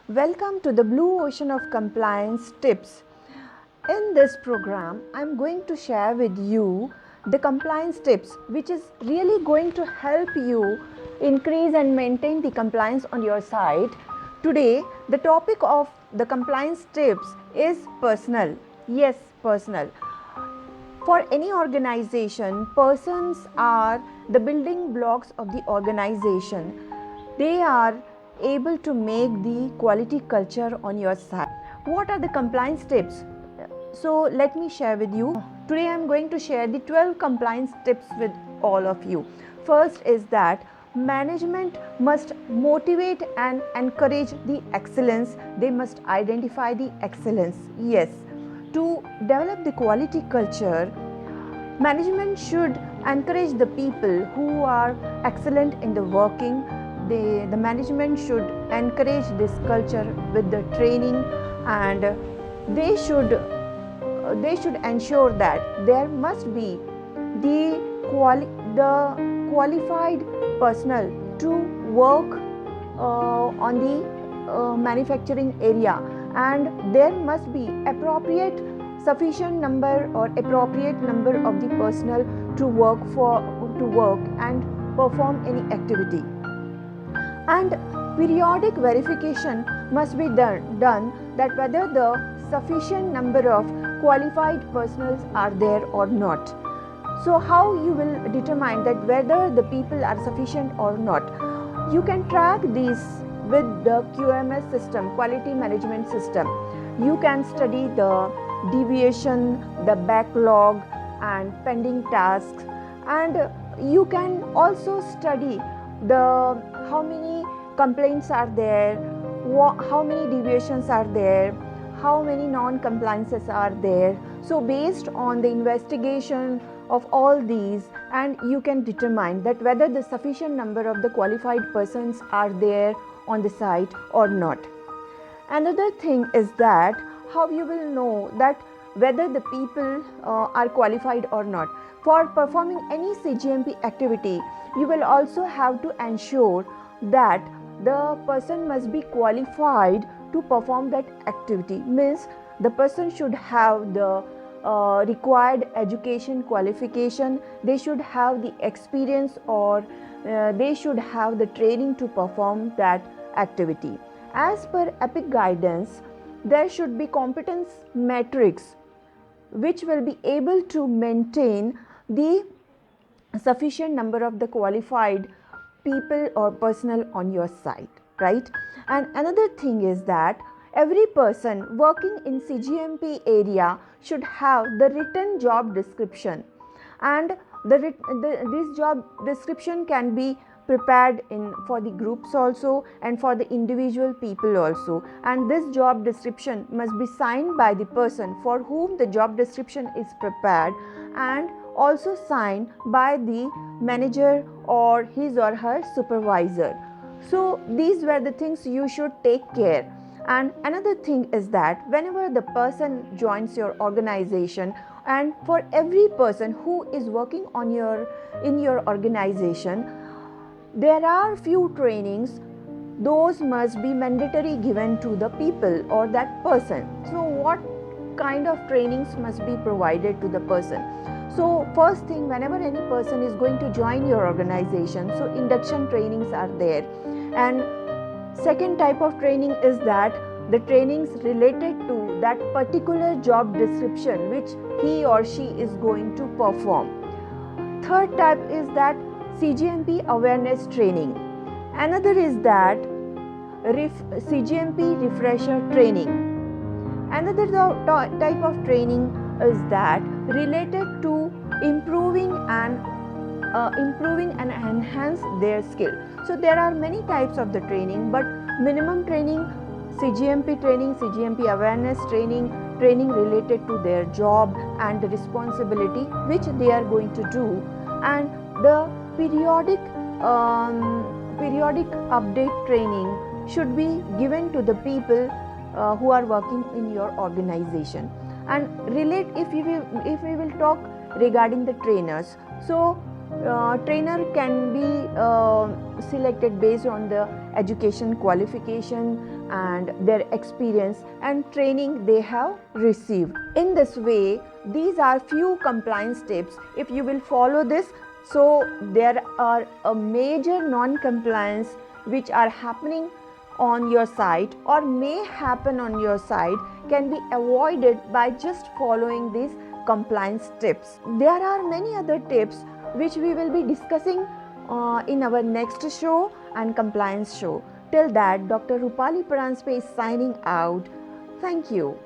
Welcome to the Blue Ocean of Compliance Tips. In this program, I'm going to share with you the compliance tips which is really going to help you increase and maintain the compliance on your site. Today, the topic of the compliance tips is personal. Yes, personal. For any organization, persons are the building blocks of the organization. They are able to make the quality culture on your site. What are the compliance tips? So let me share with you. Today I am going to share the 12 compliance tips with all of you. First is that management must motivate and encourage the excellence. They must identify the excellence. Yes, to develop the quality culture, management should encourage the people who are excellent in the working. The management should encourage this culture with the training, and they should ensure that there must be the qualified personnel to work on the manufacturing area, and there must be sufficient number of the personnel to work and perform any activity. And periodic verification must be done that whether the sufficient number of qualified personnel are there or not. So how you will determine that whether the people are sufficient or not? You can track these with the QMS system, quality management system. You can study the deviation, the backlog and pending tasks, and you can also study the how many complaints are there, how many deviations are there, how many non-compliances are there. So based on the investigation of all these, and you can determine that whether the sufficient number of the qualified persons are there on the site or not. Another thing is that how you will know that whether the people are qualified or not. For performing any CGMP activity, you will also have to ensure that the person must be qualified to perform that activity. Means the person should have the required education qualification, they should have the experience, or they should have the training to perform that activity. As per EPIC guidance, there should be competence matrix which will be able to maintain the sufficient number of the qualified people or personnel on your site, right? And another thing is that every person working in CGMP area should have the written job description, and this job description can be prepared for the groups also and for the individual people also, and this job description must be signed by the person for whom the job description is prepared, and also signed by the manager or his or her supervisor. So these were the things you should take care. And another thing is that whenever the person joins your organization, and for every person who is working in your organization, there are few trainings, those must be mandatory given to the people or that person. So what kind of trainings must be provided to the person? So first thing, whenever any person is going to join your organization, so induction trainings are there. And second type of training is that the trainings related to that particular job description which he or she is going to perform. Third type is that CGMP awareness training. Another is that CGMP refresher training. Another type of training is that related to improving and enhance their skill. So there are many types of the training, but minimum training, CGMP training, CGMP awareness training, training related to their job and the responsibility which they are going to do, and the periodic update training should be given to the people who are working in your organization. And if we will talk regarding the trainers, so trainer can be selected based on the education qualification and their experience and training they have received. In this way, these are few compliance tips. If you will follow this, so there are a major non-compliance which are happening on your site or may happen on your site can be avoided by just following these compliance tips. There are many other tips which we will be discussing in our next show and compliance show. Till that, Dr. Rupali Paranjape is signing out. Thank you.